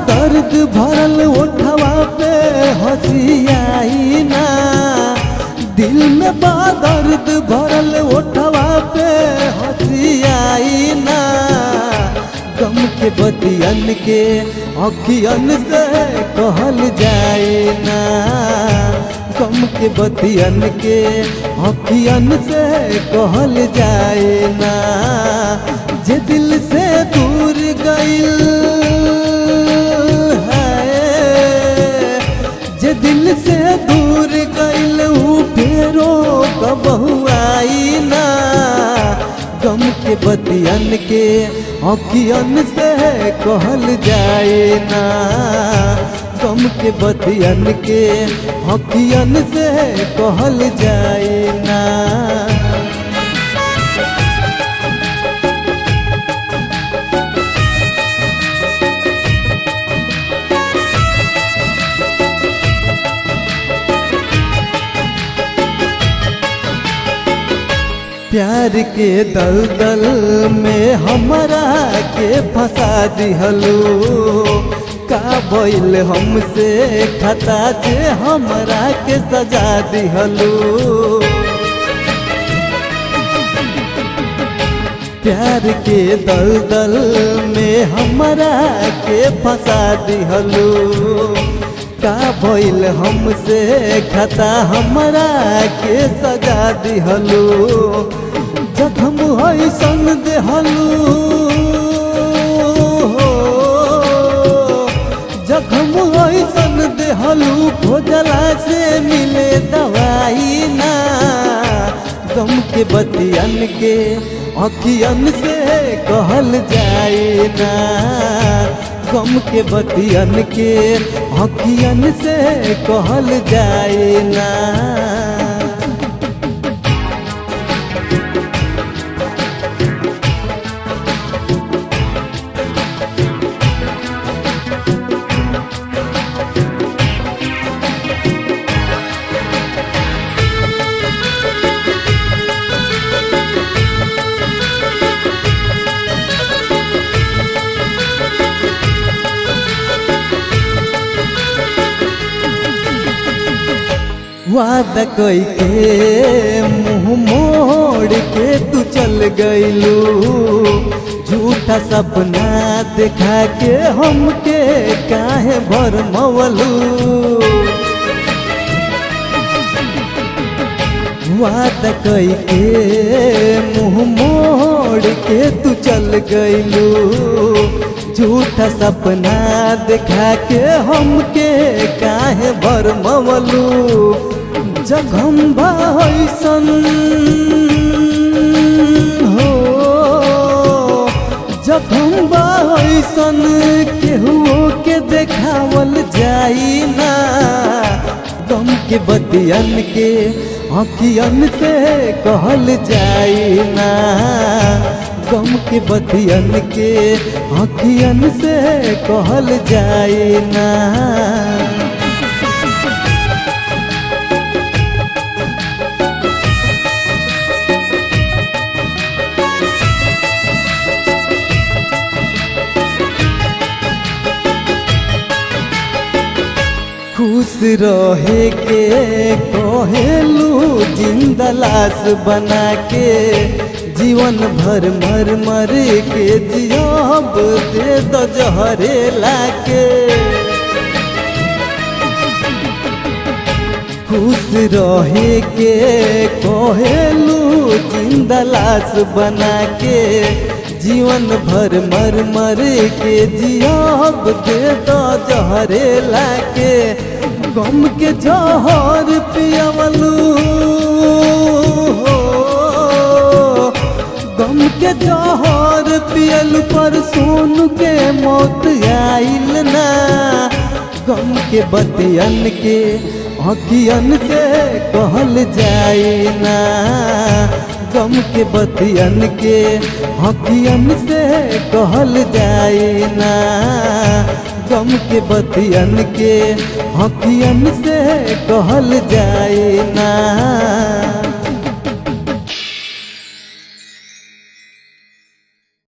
दर्द भरल ओठवा पे हंसी आई ना, दिल में बा दर्द भरल ओठवा पे हंसी आई ना। गम के बतियन के अखियन से कहल जाए ना, गम के बतियन के अखियन से कहल जाए ना। जे दिल से दूर गइल है, जे दिल से दूर गइल ऊ फेरो कबहू आई ना। गम के बतियन के अखियन से कहल जाए ना, गम के बतियन के अखियन से कहल जाए ना। प्यार के दलदल में हमरा के फंसा दिहलो, का भइल हमसे खता जे हमरा के सजा दिहलो। प्यार के दलदल में हमरा के फंसा दिहलो, का भइल हमसे खता हमरा के सजा दिहलो। जखम ऐसन देहलू, जखम ऐसन देहलू खोजला से मिले दवाई ना। गम के बतियन के अखियन से कहल जाए ना, गम के बतियन के अखियन से कहल जाए ना। वादा कई के मुँह मोड़ के तू चल गइलू, झूठा सपना देखा के हमके काहे भरमवलू। वादा कई के मुँह मोड़ के तू चल गइलू, झूठा सपना देखा के हमके काहे भरमवलू। जखम ऐसन हो, जखम ऐसन केहू के देखावल जाई ना। गम के बतियन के अखियन से कहल जाई ना, गम के बतियन के अखियन से कहल जाए ना। खुश रहे के कहेलू जिंदा लाश बना के, जीवन भर मर मर के जियब दे दो जहरे लाके। खुश रहे के कहेलू जिंदा लाश बना के, जीवन भर मर मर के जियब दे दो जहरे लाके। गम के जहर पियवलू, गम के जहर पियल पर सोन के मौत आइल ना। गम के बतियन के अखियन से कहल जाए ना, गम के बतियन के अखियन से कहल जाए ना, गम के बतियन के अखियन से कहल जाए ना।